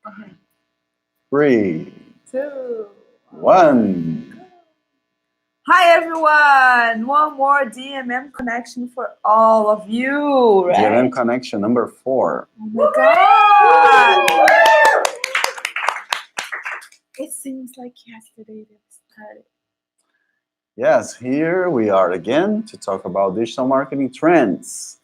Okay. 3, 2, 1. Hi everyone! One more DMM connection for all of you, right? DMM Connection number 4. Oh my god! It seems like yesterday that started. Yes, here we are again to talk about digital marketing trends.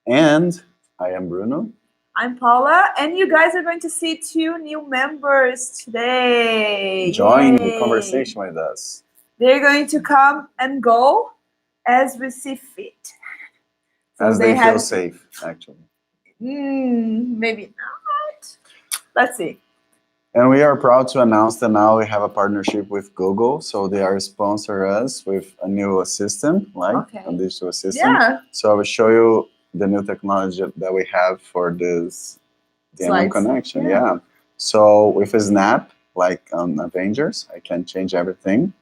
And I am Bruno. I'm Paula, and you guys are going to see 2 new members today. Join the Yay. conversation with us. They're going to come and go as we see fit. So As they feel safe, actually. Maybe not. Let's see. And we are proud to announce that now we have a partnership with Google. So they are sponsor us with a new assistant, a digital assistant. Yeah. So I will show you the new technology that we have for this DMM connection. Yeah. So with a snap, like on Avengers, I can change everything.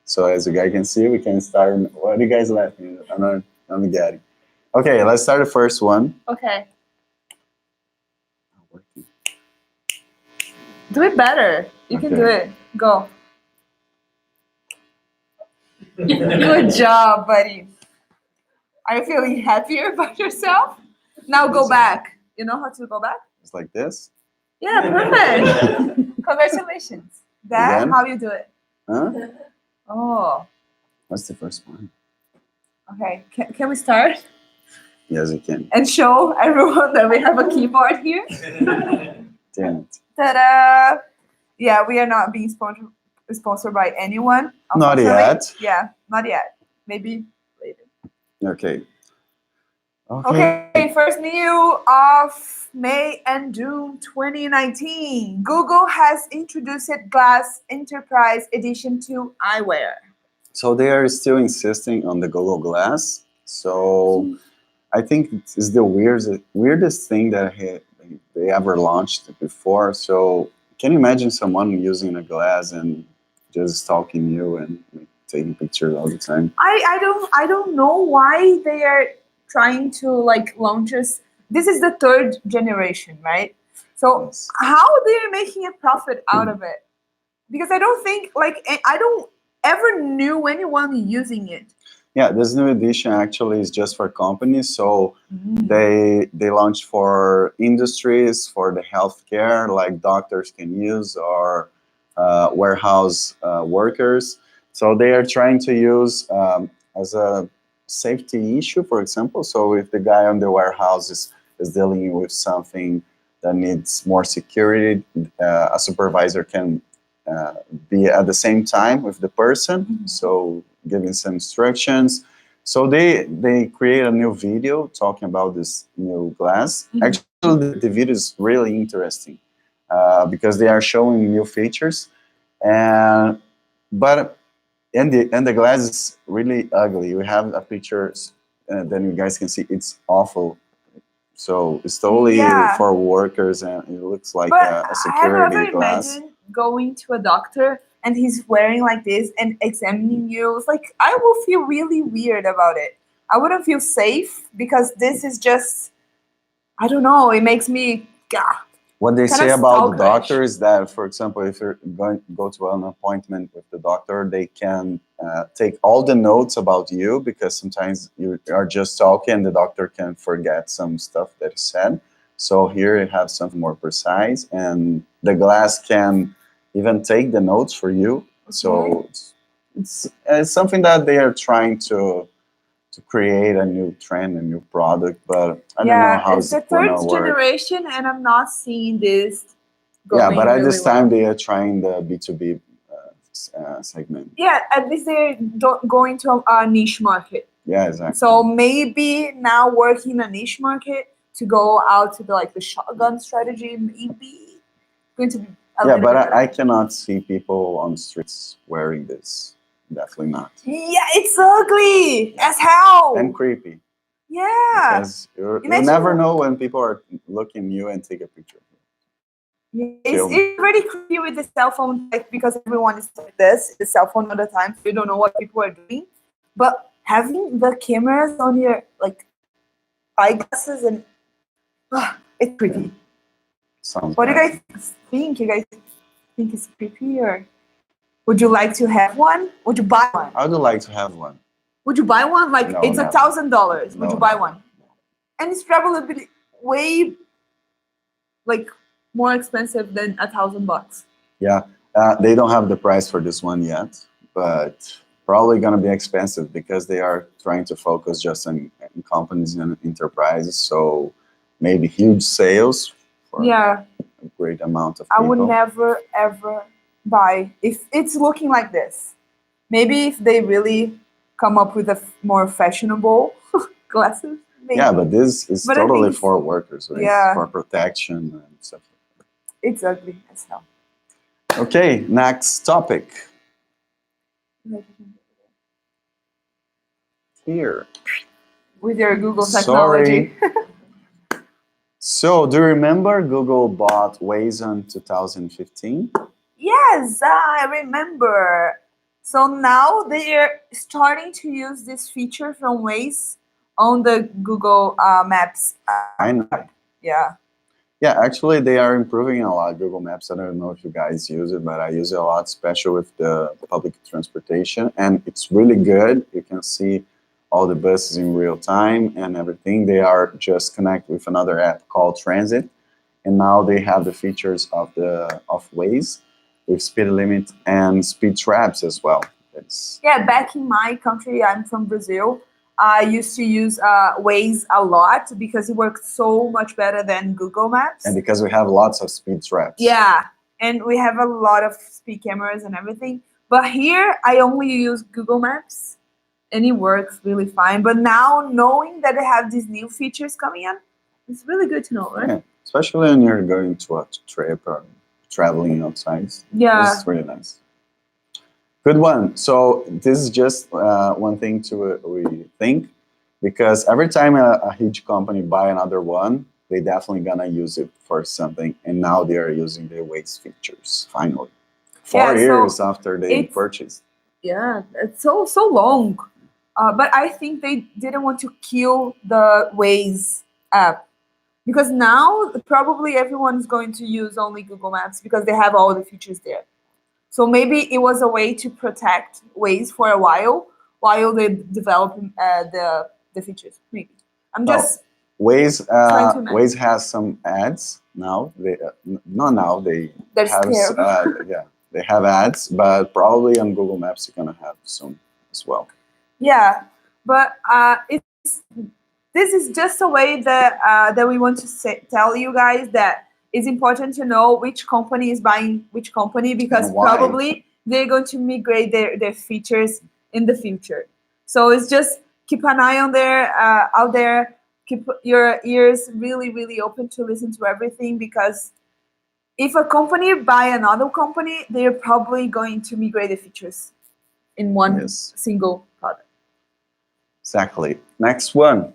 So as you guys can see, we can start. What are you guys laughing at? I'm getting. Okay, let's start the first one. Okay. Do it better. You can do it. Go. Good job, buddy. Are you feeling happier about yourself? Now go back. You know how to go back? It's like this? Yeah, perfect. Congratulations. That's how you do it. Huh? Oh. What's the first one? Okay, can we start? Yes, you can. And show everyone that we have a keyboard here. Damn it. Ta-da! Yeah, we are not being sponsored by anyone. Not yet. Yeah, not yet. Maybe later. Okay. Okay, first news of May and June 2019. Google has introduced Glass Enterprise Edition to eyewear. So they are still insisting on the Google Glass. So I think it's the weirdest thing that they ever launched before. So can you imagine someone using a glass and just stalking you and taking pictures all the time? I don't know why they are trying to launch us. This is the 3rd generation, right? So how they're making a profit out of it? Because I don't think I don't ever knew anyone using it. Yeah, this new edition actually is just for companies. So they launched for industries, for the healthcare, like doctors can use, or warehouse workers. So they are trying to use as a safety issue, for example. So if the guy on the warehouse is dealing with something that needs more security, a supervisor can be at the same time with the person. So giving some instructions. So they create a new video talking about this new glass. Actually, the video is really interesting because they are showing new features, and the glass is really ugly. We have a picture, then you guys can see it's awful. So it's totally for workers, and it looks like a security glass. Imagine going to a doctor and he's wearing like this and examining you. It's like, I will feel really weird about it. I wouldn't feel safe because this is just, I don't know, it makes me, What they say about the doctor is that, for example, if you're going to go to an appointment with the doctor, they can take all the notes about you, because sometimes you are just talking and the doctor can forget some stuff that you said. So here you have something more precise, and the glass can even take the notes for you. So it's something that they are trying to create a new trend, a new product, but I don't know how it's the 3rd generation, and I'm not seeing this going but at this time well. they are trying the B2B segment. Yeah, at least they're going to a niche market. Yeah, exactly. So maybe now working a niche market to go out to the shotgun strategy, maybe going to be but I cannot see people on the streets wearing this. Definitely not. Yeah, it's ugly as hell. And creepy. Yeah. Because you never know when people are looking at you and take a picture. Yeah, it's very creepy with the cell phone, because everyone is like this, the cell phone all the time, so you don't know what people are doing. But having the cameras on your eyeglasses, and it's creepy. Sounds What do you bad. guys think? You guys think it's creepy, or would you like to have one? Would you buy one? I would like to have one. Would you buy one? Like No, it's never. $1,000. Would No, you buy never. one? And it's probably way like more expensive than $1,000. Yeah, they don't have the price for this one yet, but probably gonna be expensive because they are trying to focus just on companies and enterprises. So maybe huge sales for Yeah, a great amount of I would people. never ever buy if it's looking like this. Maybe if they really come up with a more fashionable glasses, maybe. Yeah, but this is But I totally think- for workers, right? Yeah. For protection and stuff. It's ugly as hell. Okay, next topic here. With your Google Sorry. technology. So, do you remember Google bought Waze in 2015? Yes, I remember. So now they're starting to use this feature from Waze on the Google Maps. I know. Yeah. Yeah, actually, they are improving a lot. Google Maps. I don't know if you guys use it, but I use it a lot, especially with the public transportation, and it's really good. You can see all the buses in real time and everything. They are just connected with another app called Transit, and now they have the features of Waze with speed limit and speed traps as well. It's Yeah, back in my country, I'm from Brazil. I used to use Waze a lot because it works so much better than Google Maps. and because we have lots of speed traps. Yeah, and we have a lot of speed cameras and everything. But here, I only use Google Maps, and it works really fine. But now, knowing that they have these new features coming in, it's really good to know, right? Yeah, especially when you're going to a trip or traveling outside. Yeah. It's really nice. Good one. So this is just one thing to rethink, because every time a huge company buy another one, they definitely gonna use it for something. And now they are using the Waze features finally. 4 Yeah, so years after they it's- purchased. Yeah, it's so long. But I think they didn't want to kill the Waze app because now probably everyone's going to use only Google Maps because they have all the features there. So maybe it was a way to protect Waze for a while they develop the features. Maybe I'm just Waze trying to imagine. Waze has some ads now. They not now. They They're have scared. yeah, they have ads, but probably on Google Maps you're gonna have soon as well. Yeah, but this is just a way that we want to tell you guys that it's important to know which company is buying which company because And why. probably they're going to migrate their features in the future. So it's just keep an eye on there out there. Keep your ears really open to listen to everything because if a company buy another company, they're probably going to migrate the features in one Yes. single product. Exactly. Next one.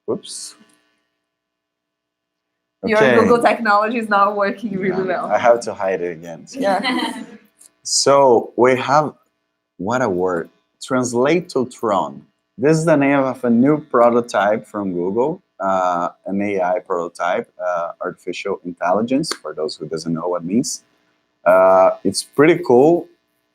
Whoops. Your Google technology is not working really Yeah, well. I have to hide it again. Yeah. So we have, what a word, Translatotron. This is the name of a new prototype from Google, an AI prototype, artificial intelligence, for those who doesn't know what it means. It's pretty cool.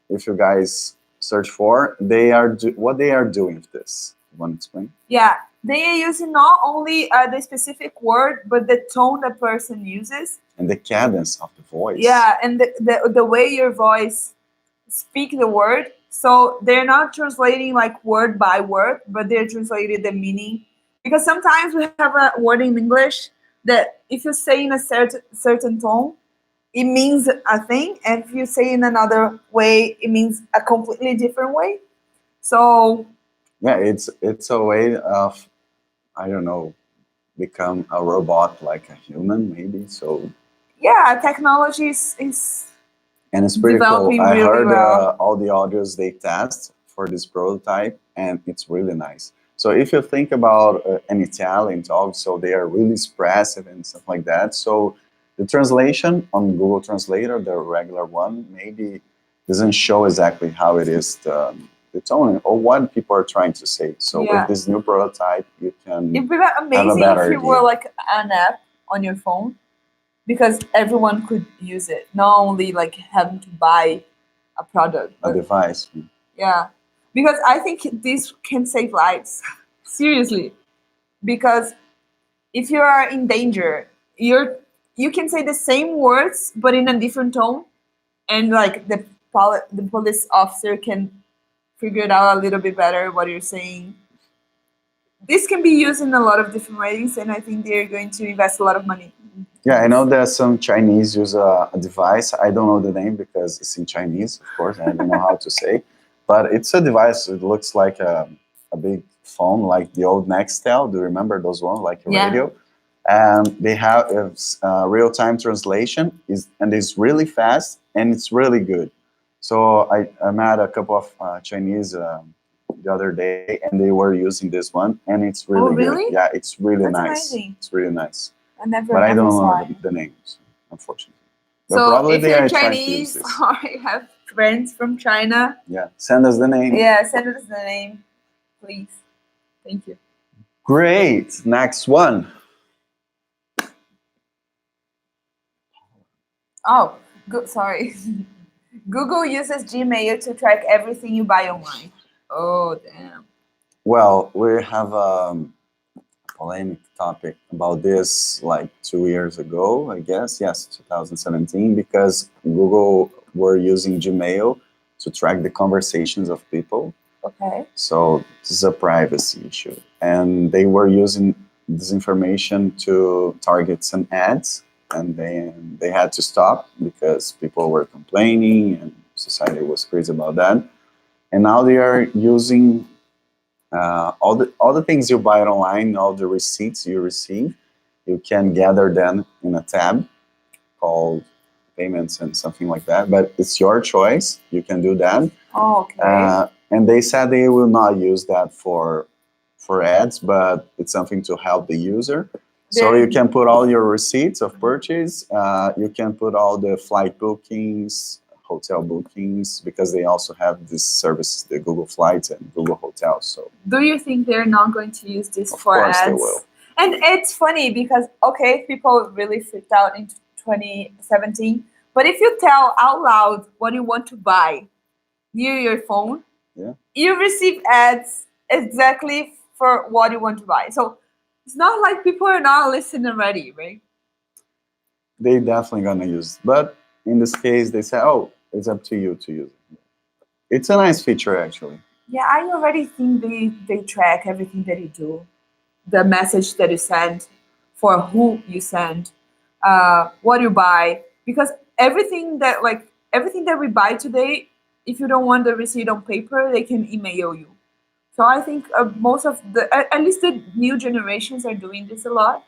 If you guys search for, what they are doing with this. You want to explain? Yeah, they are using not only the specific word, but the tone the person uses. And the cadence of the voice. Yeah, and the way your voice speak the word. So they're not translating like word by word, but they're translating the meaning. Because sometimes we have a word in English that if you say in a certain tone, it means a thing, and if you say in another way, it means a completely different way. So yeah, it's a way of, I don't know, become a robot like a human, maybe. So yeah, technology is and it's pretty cool. developing I really heard well. all the audios they test for this prototype, and it's really nice. So if you think about an Italian talk, so they are really expressive and stuff like that. So the translation on Google Translator, the regular one, maybe doesn't show exactly how it is the tone or what people are trying to say. So Yeah. with this new prototype, you can It'd be amazing better if you idea. were like an app on your phone because everyone could use it, not only like having to buy a product, A but device. yeah, because I think this can save lives. Seriously, because if you are in danger, you can say the same words but in a different tone, and like the police officer can figure it out a little bit better what you're saying. This can be used in a lot of different ways, and I think they're going to invest a lot of money. Yeah, I know that some Chinese use a device. I don't know the name because it's in Chinese, of course. I don't know how to say, but it's a device. It looks like a big phone, like the old Nextel. Do you remember those ones, like a Yeah. radio? And they have real-time translation, and it's really fast and it's really good. So I met a couple of Chinese the other day, and they were using this one, and it's really really? good. Yeah, it's really That's nice. amazing. It's really nice. I never. But I never don't saw know it. the names, unfortunately. But So probably if they you're are trying to use Chinese this. or you have friends from China, Yeah, send us the name. yeah, send us the name, please. Thank you. Great. Next one. Oh, sorry. Google uses Gmail to track everything you buy online. Oh, damn. Well, we have a polemic topic about this like 2 years ago, I guess. Yes, 2017, because Google were using Gmail to track the conversations of people. Okay. So this is a privacy issue. And they were using this information to target some ads, and they had to stop because people were complaining and society was crazy about that. And now they are using all the things you buy online, all the receipts you receive, you can gather them in a tab called payments and something like that. But it's your choice. You can do that. Oh, okay. And they said they will not use that for ads, but it's something to help the user. So you can put all your receipts of purchase. You can put all the flight bookings, hotel bookings, because they also have this service, the Google Flights and Google Hotels. So do you think they're not going to use this of for course ads? they will. And it's funny because, okay, people really freaked out in 2017. But if you tell out loud what you want to buy near your phone, Yeah. you receive ads exactly for what you want to buy. So it's not like people are not listening already, right? They definitely gonna use it. But in this case, they say, oh, it's up to you to use it. It's a nice feature, actually. Yeah, I already think they track everything that you do, the message that you send, for who you send, what you buy, because everything that we buy today, if you don't want the receipt on paper, they can email you. So I think most of at least the new generations are doing this a lot,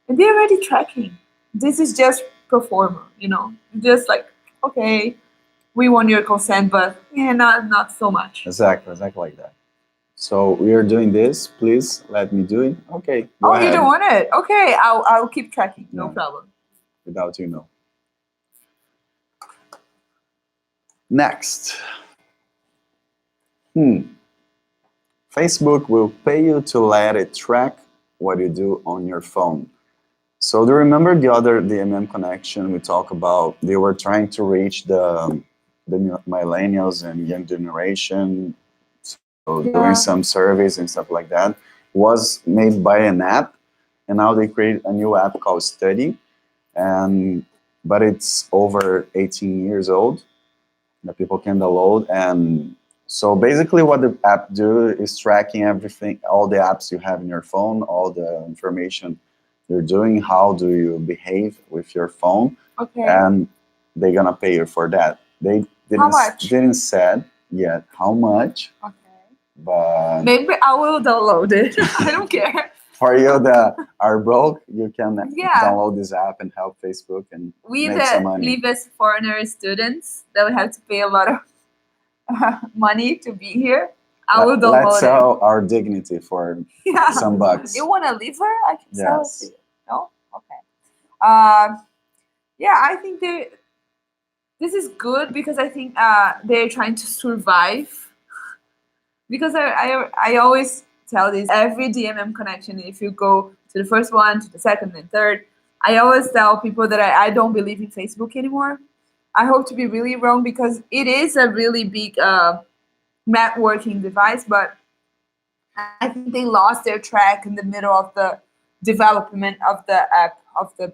and they're already tracking. This is just pro forma, just like, okay, we want your consent, but yeah, not so much. Exactly like that. So we are doing this. Please let me do it. Okay. Go Oh, ahead. you don't want it? Okay, I'll keep tracking. No Yeah. problem. Without you know. Next. Facebook will pay you to let it track what you do on your phone. So do you remember the other DMM connection we talked about? They were trying to reach the millennials and young generation. So doing some surveys and stuff like that. Was made by an app, and now they create a new app called Study, but it's over 18 years old that people can download. And so basically what the app do is tracking everything, all the apps you have in your phone, all the information you're doing, how do you behave with your phone. Okay. And they're gonna pay you for that. They didn't said yet how much. Okay. But maybe I will download it. I don't care. For you that are broke, you can download this app and help Facebook and make some money. We live as foreigner students that we have to pay a lot of money to be here. I will download Let's sell our dignity for some bucks. You want a liver? I can sell it to you. No? Okay. Yeah, I think this is good because I think they're trying to survive. Because I always tell this, every DMM connection, if you go to the first one, to the second and third, I always tell people that I don't believe in Facebook anymore. I hope to be really wrong because it is a really big networking device, but I think they lost their track in the middle of the development of the app, of the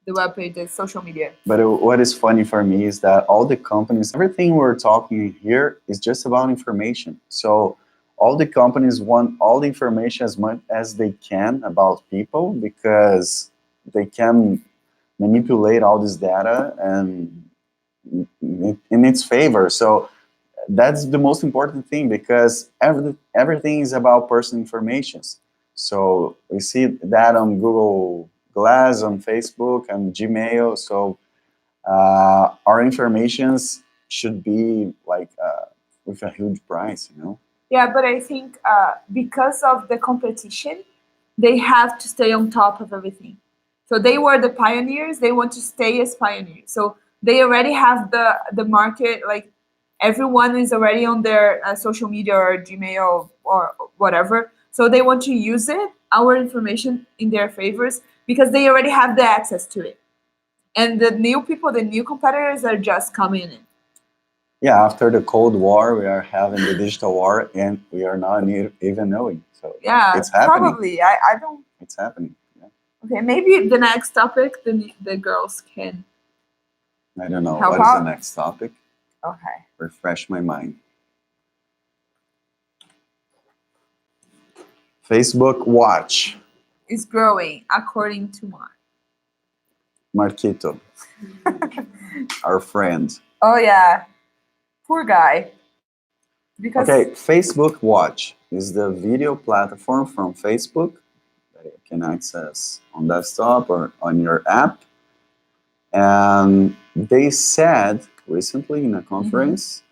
web page, the social media. But what is funny for me is that all the companies, everything we're talking here is just about information. So all the companies want all the information as much as they can about people because they can manipulate all this data and in its favor. So that's the most important thing because everything is about personal information. So we see that on Google Glass, on Facebook, and Gmail. So our informations should be like with a huge price, you know. Yeah, but I think because of the competition, they have to stay on top of everything. So they were the pioneers. They want to stay as pioneers. So they already have the market. Like everyone is already on their social media or Gmail or whatever. So they want to use it, our information, in their favors because they already have the access to it. And the new people, the new competitors are just coming in. Yeah, after the Cold War, we are having the digital war, and we are not even knowing. So Yeah, it's happening. probably. I don't. It's happening. Yeah. Okay, maybe the next topic, the girls can. I don't know. Help What is out? the next topic? Okay. Refresh my mind. Facebook Watch. Is growing according to Marquito, our friend. Oh yeah, poor guy. Because Okay, Facebook Watch is the video platform from Facebook that you can access on desktop or on your app. And they said recently in a conference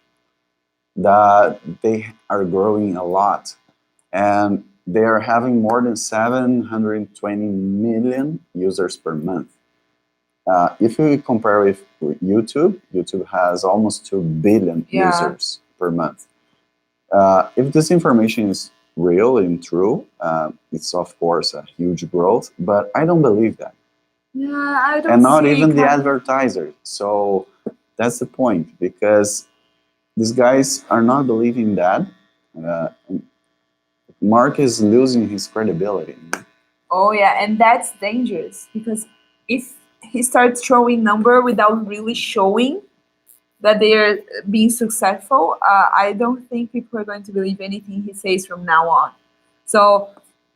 that they are growing a lot. And they are having more than 720 million users per month. If we compare with YouTube, YouTube has almost 2 billion users per month. If this information is real and true, it's of course a huge growth, but I don't believe that. yeah, I don't. And not see even the kind- advertisers. So that's the point, because these guys are not believing that. Uh, Mark is losing his credibility. Oh yeah, and that's dangerous because if he starts showing number without really showing that they are being successful, I don't think people are going to believe anything he says from now on. So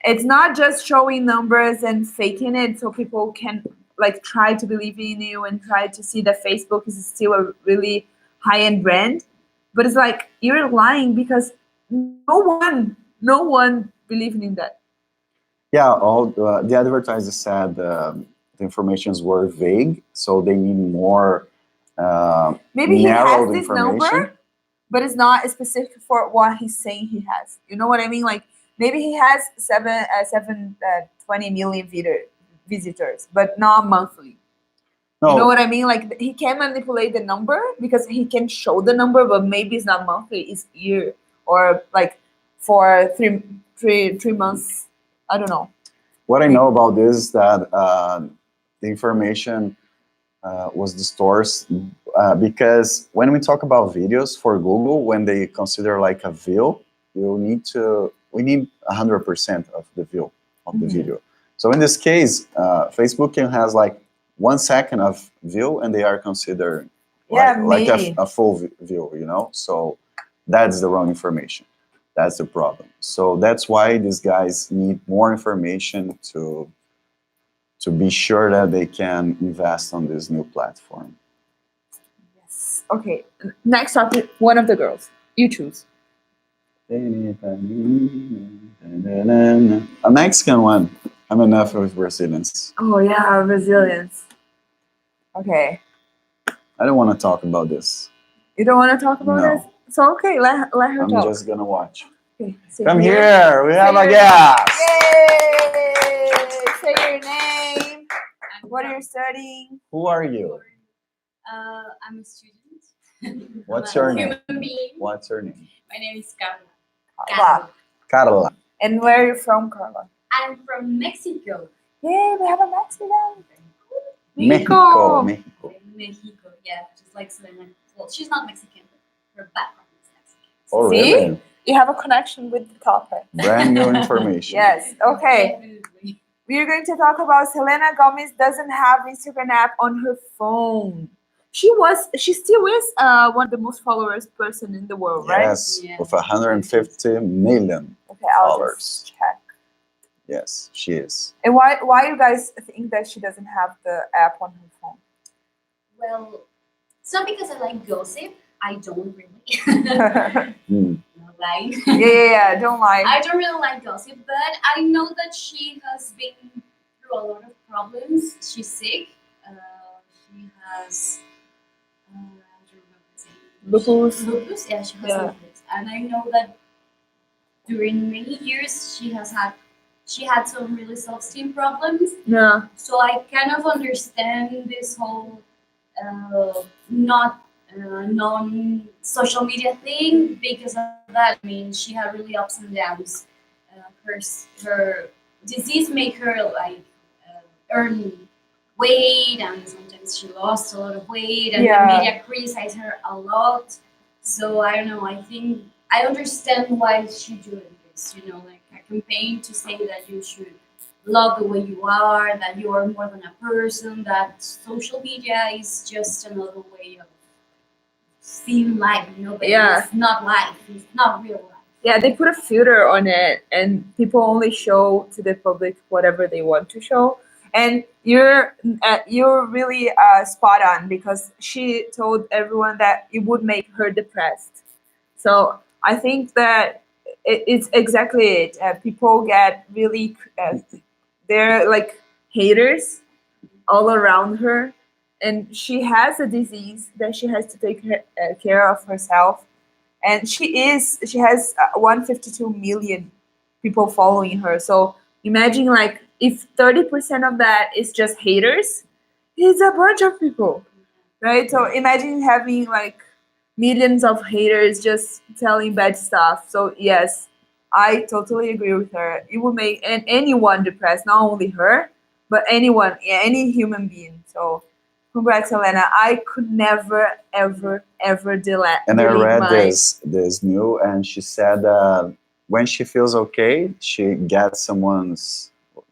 it's not just showing numbers and faking it so people can like try to believe in you and try to see that Facebook is still a really high-end brand, but it's like you're lying because no one believing in that. Yeah, all the advertisers said the informations were vague, so they need more Maybe he narrowed has this information. number, but it's not specific for what he's saying he has. You know what I mean? Like maybe he has 20 million visitors, but not monthly. No, You know what I mean? Like he can manipulate the number because he can show the number, but maybe it's not monthly, it's year or like for three months. I don't know. what I know about this is that the information was distorted because when we talk about videos for Google, when they consider like a view, we need 100% of the view of the video. So in this case, Facebook can has like 1 second of view, and they are considered like a full view, you know. So that's the wrong information. That's the problem. So that's why these guys need more information to be sure that they can invest on this new platform. Yes. Okay. Next topic. One of the girls. You choose. A Mexican one. I'm enough with Brazilians. Oh yeah, resilience. Okay. I don't want to talk about this. You don't want to talk about No. this? So okay, let her I'm talk. just gonna watch. Okay. Come here. We have a guest. Yay! Say your name. What are you studying? Who are you? I'm a student. What's I'm your a name? human being. What's your name? My name is Carla. Carla. Carla. And where are you from, Carla? I'm from Mexico. Yay, we have a Mexican. Mexico. Mexico, yeah, just like Selena. Well, she's not Mexican, but her background is Mexican. Oh, See? really? You have a connection with the topic. Brand new information. Yes. Okay. Definitely. We're going to talk about Selena Gomez doesn't have Instagram app on her phone. She still is one of the most followers person in the world, right? Yes, Yeah. with 150 million. Okay, I'll Followers. just check. Yes, she is. And why you guys think that she doesn't have the app on her phone? Well, it's not because I like gossip. I don't really. Hmm. No lying. Yeah, don't lie. I don't really like gossip, but I know that she has been through a lot of problems. She's sick. She has. I don't remember his name. Lupus. Lupus. Yeah, she has Yeah. lupus, and I know that during many years she had some really self-esteem problems. Yeah. So I kind of understand this whole not non-social media thing because of that. I mean, she had really ups and downs. Her disease made her like earn weight, and sometimes she lost a lot of weight, and Yeah. the media criticized her a lot. So I don't know. I think I understand why she doing this. You know, like a campaign to say that you should love the way you are, that you are more than a person, that social media is just another way of seeing life, you know, but Yeah. it's not life, it's not real life. Yeah, they put a filter on it, and people only show to the public whatever they want to show. And you're really spot on because she told everyone that it would make her depressed. So I think that it's exactly it. People get really they're like haters all around her, and she has a disease that she has to take care of herself, and she has 152 million people following her. So imagine like if 30% of that is just haters, it's a bunch of people, right? So imagine having like millions of haters just telling bad stuff. So yes, I totally agree with her. It would make anyone depressed, not only her, but anyone, any human being. So congrats, Elena. I could never, ever, ever delete. And I read my, this new, and she said when she feels okay, she gets someone's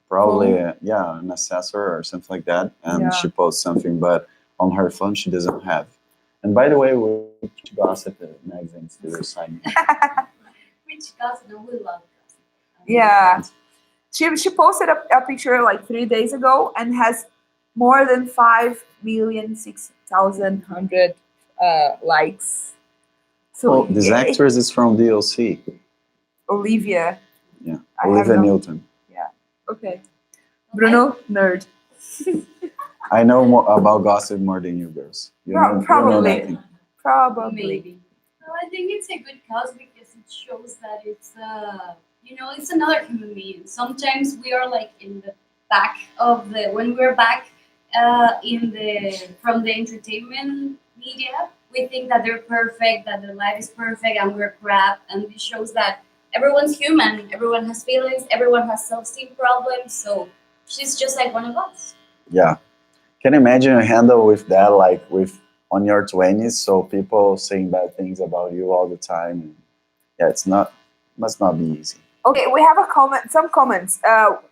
probably an assessor or something like that, and Yeah. she posts something, but on her phone she doesn't have. And by the way, which gossip magazines do you sign? Which gossip? No, we love gossip. Yeah. She posted a picture like 3 days ago and has more than 5,006,100 likes. So Oh, this yay. actress is from DLC. Olivia. Yeah, I have Olivia no- Newton. Okay. Bruno, nerd. I know more about gossip more than you girls. You know Probably. nothing. Probably. Maybe. Well, I think it's a good cause because it shows that it's it's another human being. Sometimes we are like in the back of the when we're back in the from the entertainment media, we think that they're perfect, that their life is perfect, and we're crap. And it shows that everyone's human, everyone has feelings, everyone has self-esteem problems. So she's just like one of us. Yeah. Can you imagine a handle with that, like with on your 20s, so people saying bad things about you all the time? Yeah, must not be easy. Okay, we have some comments.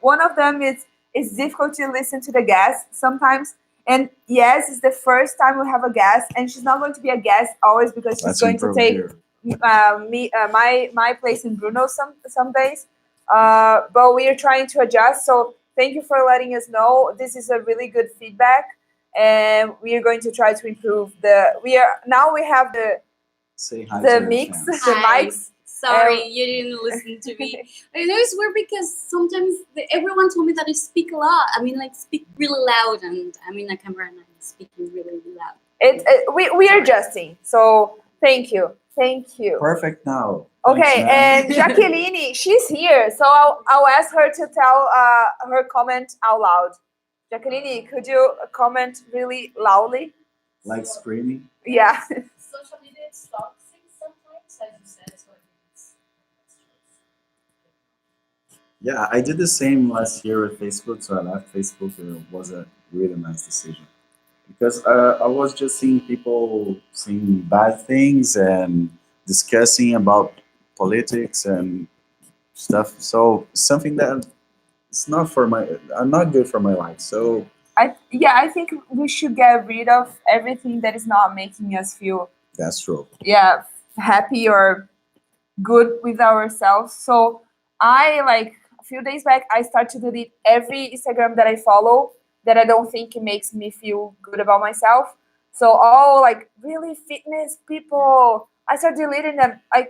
One of them is it's difficult to listen to the guest sometimes. And yes, it's the first time we have a guest, and she's not going to be a guest always because she's Let's going to improve take here. my place in Bruno some days. But we are trying to adjust. So thank you for letting us know. This is a really good feedback, and we are going to try to improve we have Say hi to the your mix, fans. the Hi. mics. Sorry, you didn't listen to me. I know it's weird because sometimes everyone told me that I speak a lot. I mean, like speak really loud, and I'm in a camera and I'm speaking really loud. We are adjusting. So thank you. Perfect now. Okay, Thanks, man. and Jacqueline, she's here, so I'll ask her to tell her comment out loud. Jacqueline, could you comment really loudly? Like screaming. Yeah. Social media is toxic sometimes, as you said. So it's Yeah, I did the same last year with Facebook, so I left Facebook. It was a really nice decision because I was just seeing people saying bad things and discussing about politics and stuff. So something that it's not for my, I'm not good for my life. So I think we should get rid of everything that is not making us feel that's true. happy or good with ourselves. So I like a few days back I start to delete every Instagram that I follow that I don't think it makes me feel good about myself. So all like really fitness people, I start deleting them. I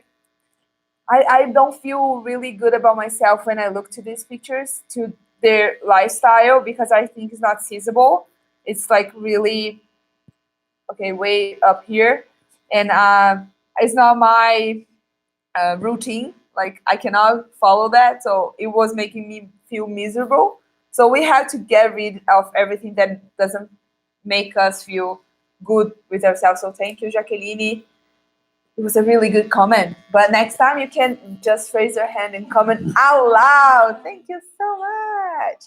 don't feel really good about myself when I look to these pictures, to their lifestyle, because I think it's not feasible. It's like really okay, way up here, and it's not my routine. Like I cannot follow that, so it was making me feel miserable. So we have to get rid of everything that doesn't make us feel good with ourselves. So thank you, Jacqueline. It was a really good comment. But next time you can just raise your hand and comment out loud. Thank you so much.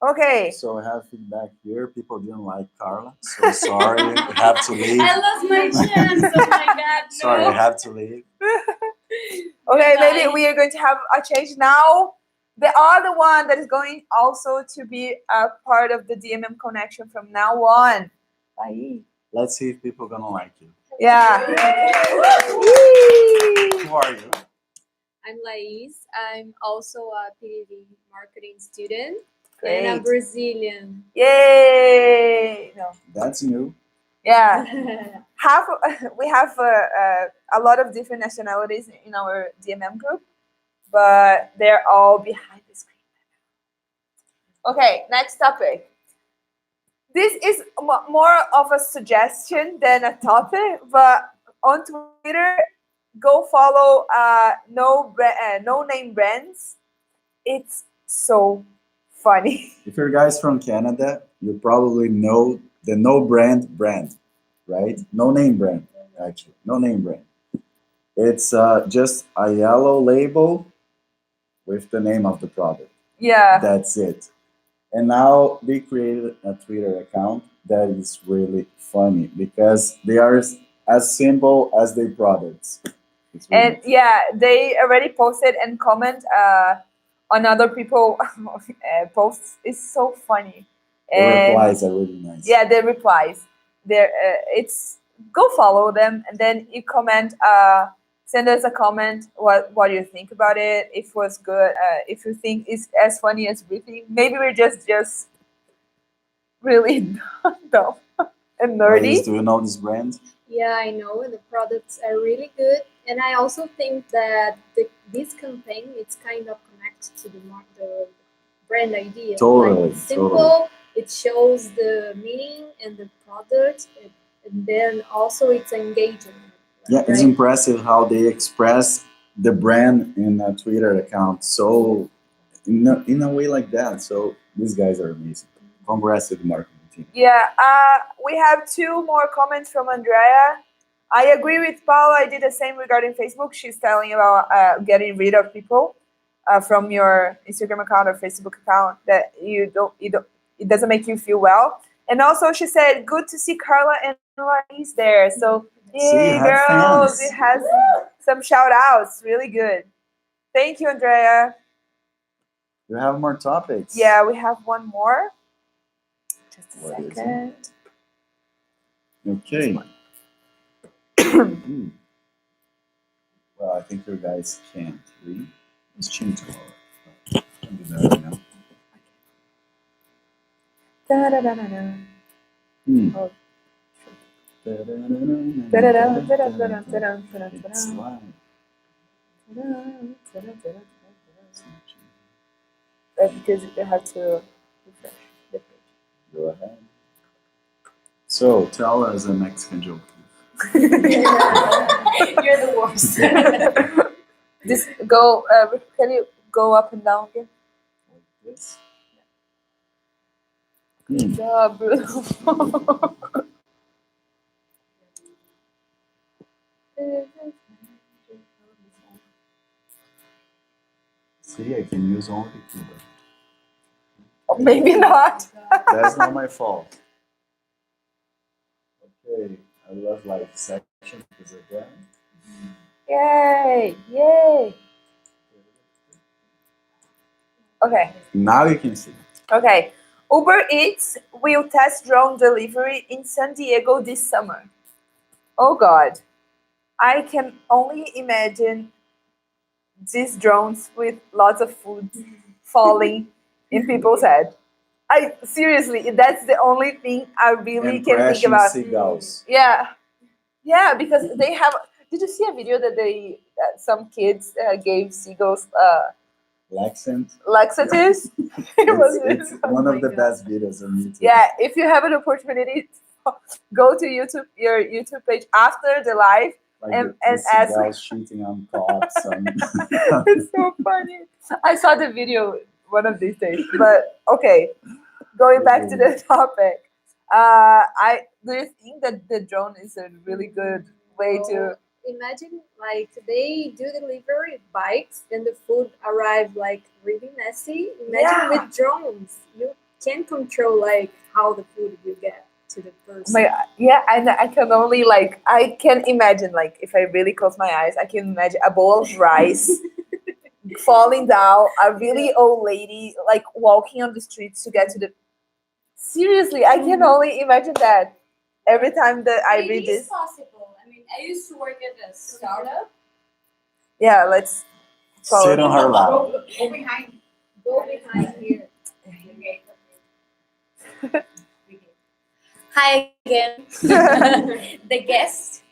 Okay. So I have feedback here. People didn't like Carla. So sorry, I have to leave. I lost my chance. Oh my god, no. Sorry, I have to leave. Okay, maybe we are going to have a change now. The other one that is going also to be a part of the DMM connection from now on. Laís. Let's see if people gonna like you. Yeah. Who are you? I'm Laís. I'm also a PhD marketing student Great. and a Brazilian. Yay! No. That's new. Yeah. We have a lot of different nationalities in our DMM group, but they're all behind the screen. Okay, next topic. This is more of a suggestion than a topic, but on Twitter, go follow no name brands. It's so funny. If you're guys from Canada, you probably know the no brand, right? No name brand, actually. No name brand. It's just a yellow label with the name of the product. Yeah. That's it. And now they created a Twitter account that is really funny because they are as simple as their products. It's really And they already posted and comment on other people posts. It's so funny. the And replies are really nice. yeah, the replies. It's go follow them and then you comment. Send us a comment. What do you think about it? If it was good. If you think it's as funny as we think. Maybe we're just really dumb and nerdy. Laís, do you know this brand? Yeah, I know the products are really good, and I also think that this campaign it's kind of connected to the brand idea. Totally, Like, it's simple. totally. It shows the meaning and the product, and then also it's engaging. Yeah, it's right? impressive how they express the brand in a Twitter account. So in a way like that. So these guys are amazing. Congrats to the marketing team. Yeah, we have two more comments from Andrea. I agree with Paula. I did the same regarding Facebook. She's telling about getting rid of people from your Instagram account or Facebook account that it doesn't make you feel well. And also, she said, "Good to see Carla and Laís there." So, yay, you have girls! fans. It has some shout outs. Really good. Thank you, Andrea. You have more topics. Yeah, we have one more. Just a What is it? second. Okay. Well, I think you guys can't read. Let's change the color. I'll do that right now. Da-da-da-da-da. Hmm. Oh. It's live. Because you have to refresh the page. Go ahead. So tell us a Mexican joke. You're the worst. Just go. Can you go up and down again? Like this. Good job, Bruno. See, I can use only the keyboard. Or maybe not. That's not my fault. Okay, I love like section because again. Yay! Yay! Okay. Now you can see. Okay. Uber Eats will test drone delivery in San Diego this summer. Oh God. I can only imagine these drones with lots of food falling in people's head. I seriously, that's the only thing I really And can think crashing about. seagulls. Yeah, yeah, because they have. Did you see a video that some kids gave seagulls Laxant. laxatives? It was It's really one Oh of my the God. best videos on YouTube. Yeah, if you have an opportunity, go to your YouTube page after the live. Like and the ask. seagulls shooting on cops. It's so funny. I saw the video one of these days. But okay, going back to the topic. I do you think that the drone is a really good way to? Imagine like they do delivery bikes and the food arrive like really messy. Imagine Yeah. with drones, you can control like how the food you get to the person. Yeah, and I can only I can imagine if I really close my eyes, I can imagine a bowl of rice falling down, a really old lady walking on the streets to get to the. Seriously, I can only imagine that every time that I It read is this. possible. I mean, I used to work at a startup. Yeah, let's follow. Sit on her lap. Go behind. Go behind here. Okay. Hi again, the guest.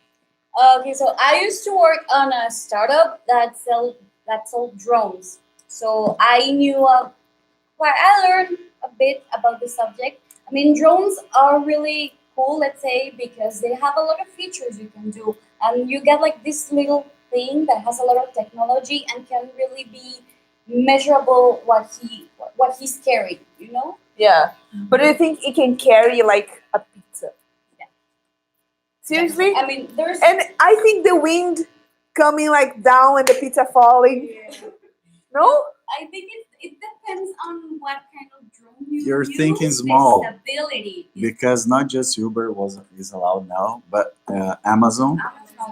Okay, so I used to work on a startup that sold drones. So I knew I learned a bit about the subject. I mean, drones are really cool, let's say, because they have a lot of features you can do, and you get this little thing that has a lot of technology and can really be measurable what he's carrying. You know? Yeah, but do you think it can carry a pizza? Yeah. Seriously? I mean, there's And I think the wind coming down and the pizza falling. No? I think it depends on what kind of drone you You're use. thinking the small. Stability. Because not just Uber is allowed now, but Amazon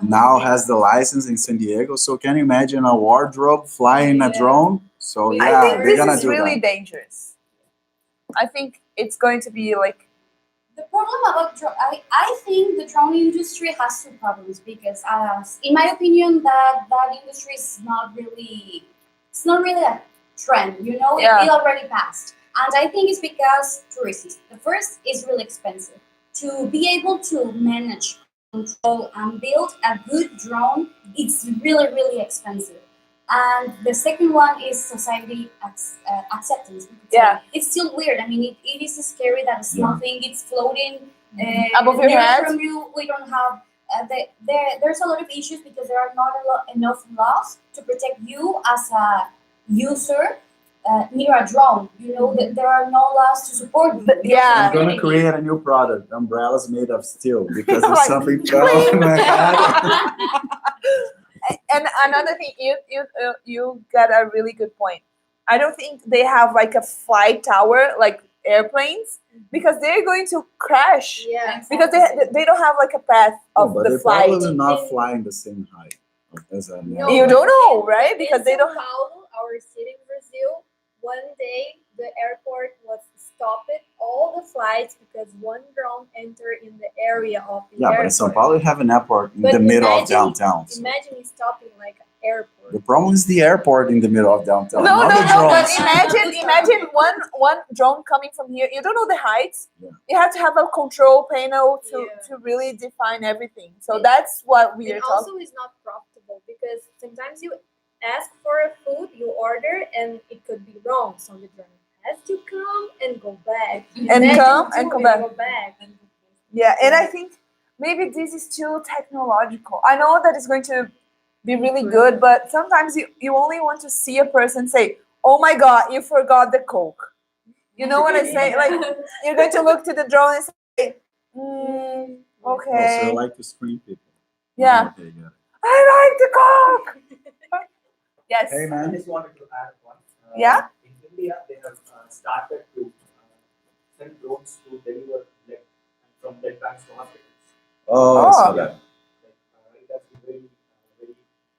now has the license in San Diego. So can you imagine a wardrobe flying a drone? So I yeah, think they're this gonna is do really that. dangerous. I think it's going to be The problem about I think the drone industry has two problems because, in my opinion, that industry is not really a trend. You know, Yeah. it already passed, and I think it's because two reasons. The first is really expensive. To be able to manage, control, and build a good drone, it's really expensive. And the second one is society acceptance. Yeah. It's still weird. I mean, it is scary that it's Yeah. nothing. It's floating Above your near head. from you. We don't have. There's a lot of issues because there are not enough laws to protect you as a user near a drone. You know, there are no laws to support you. Yeah. I'm gonna create a new product, umbrellas made of steel, because if Like, something fell on my head. And another thing, you got a really good point. I don't think they have a flight tower like airplanes because they're going to crash Yeah. because they don't have a path of But the they're flight. probably not flying the same height as a No, You but don't know, in- right? Because they in don't São Paulo, our city in Brazil, one day the airport was stopped all the flights because one drone entered in the area of the Yeah, but in airport. São Paulo, you have an airport in But the middle of imagine- downtown. So Imagine it stopping like an airport. the problem is the airport in the middle of downtown, No, not no, the no. But drones. imagine one drone coming from here. You don't know the heights. Yeah. You have to have a control panel Yeah. to really define everything. So that's what we are And talking. also it's not profitable because sometimes you ask for a food, you order, and it could be wrong. So the drone has to come and go back. And Imagine come and two come back. Go back. Yeah, and I think maybe this is too technological. I know that it's going to be really good, but sometimes you only want to see a person say, "Oh my God, you forgot the Coke." You know what I say? You're going to look to the drone and say, Oh, so "Okay, I like to screen people. yeah, Okay, got it. I like the Coke." Yes. Hey, I man. just wanted to add one. Yeah? In India, they have started to send drones to deliver blood from blood banks to hospitals. Oh, I Oh. saw that. It has been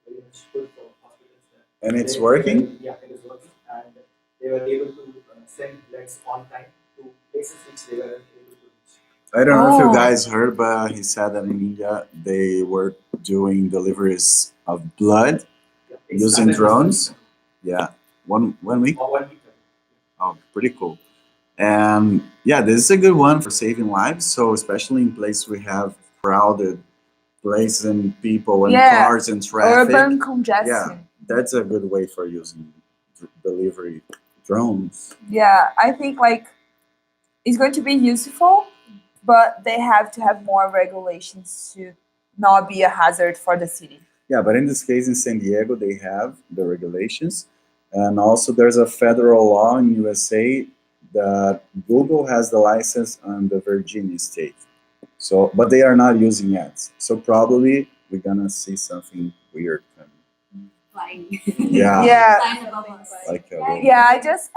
very much good for hospitals. And it's working? Yeah, it is working, and they were able to send bloods on time to places which they were able to reach. I don't know if you Oh. guys heard, but he said that in India they were doing deliveries of blood Yeah, using drones. Yeah, one week. Or 1 week. Oh, pretty cool. And yeah, this is a good one for saving lives. So especially in places we have crowded places and people and Yeah. cars and traffic. Urban congestion. That's a good way for using delivery drones. Yeah, I think like it's going to be useful, but they have to have more regulations to not be a hazard for the city. Yeah, but in this case in San Diego, they have the regulations. And also there's a federal law in USA that Google has the license on the Virginia state. So, but they are not using ads. So probably we're gonna see something weird coming. Flying. Yeah. Yeah. Flying above us. Like a Yeah, I just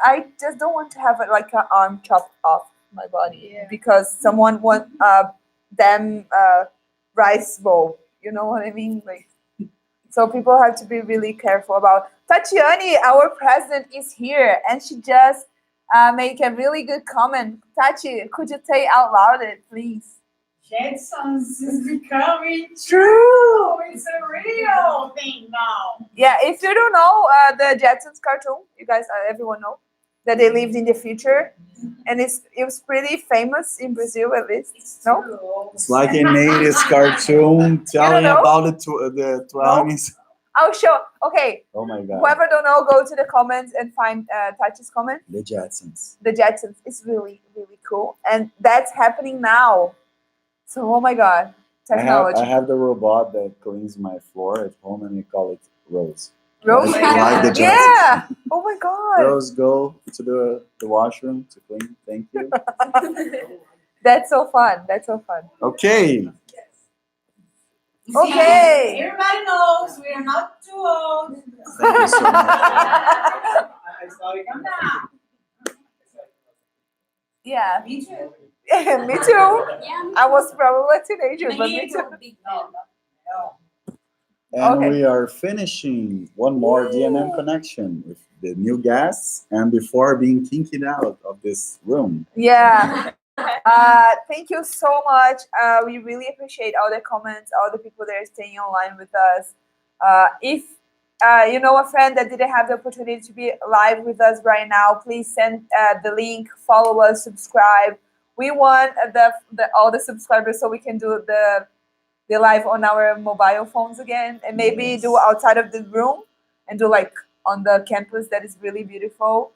don't want to have like an arm chopped off my body Yeah. because someone want them rice bowl. You know what I mean? Like, so people have to be really careful about. Tatiane, our president, is here, and she just make a really good comment. Tati, could you say out loud it, please? Jetsons is becoming true. It's a real thing now. Yeah, if you don't know the Jetsons cartoon, you guys, everyone know that they lived in the future, and it was pretty famous in Brazil at least. It's No? true. It's like an 80s cartoon telling know? about the 20s. I'll show. Okay, Oh my god. whoever don't know, go to the comments and find Tati's comment. The Jetsons. The Jetsons is really, really cool, and that's happening now. So, oh my god, technology. I have the robot that cleans my floor at home, and we call it Rose. Rose? Like the Jetsons. Yeah. Oh my god. Rose, go to the washroom to clean. Thank you. That's so fun. That's so fun. Okay. Okay. Everybody knows we are not too old. Thank you so much. I saw it. Come down. Yeah. Me too. Me too. Yeah. I was probably a teenager, but Maybe me it's too. a big fan. No. And Okay. we are finishing one more DMM connection with the new guests, and before being kicked out of this room. Yeah. Thank you so much. We really appreciate all the comments, all the people that are staying online with us. If you know a friend that didn't have the opportunity to be live with us right now, please send the link, follow us, subscribe. We want all the subscribers so we can do the live on our mobile phones again, and maybe do outside of the room and do like on the campus that is really beautiful.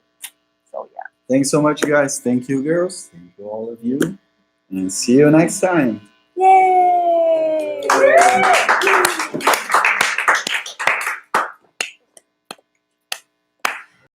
So yeah. Thanks so much, guys. Thank you, girls. Thank you, all of you. And see you next time. Yay!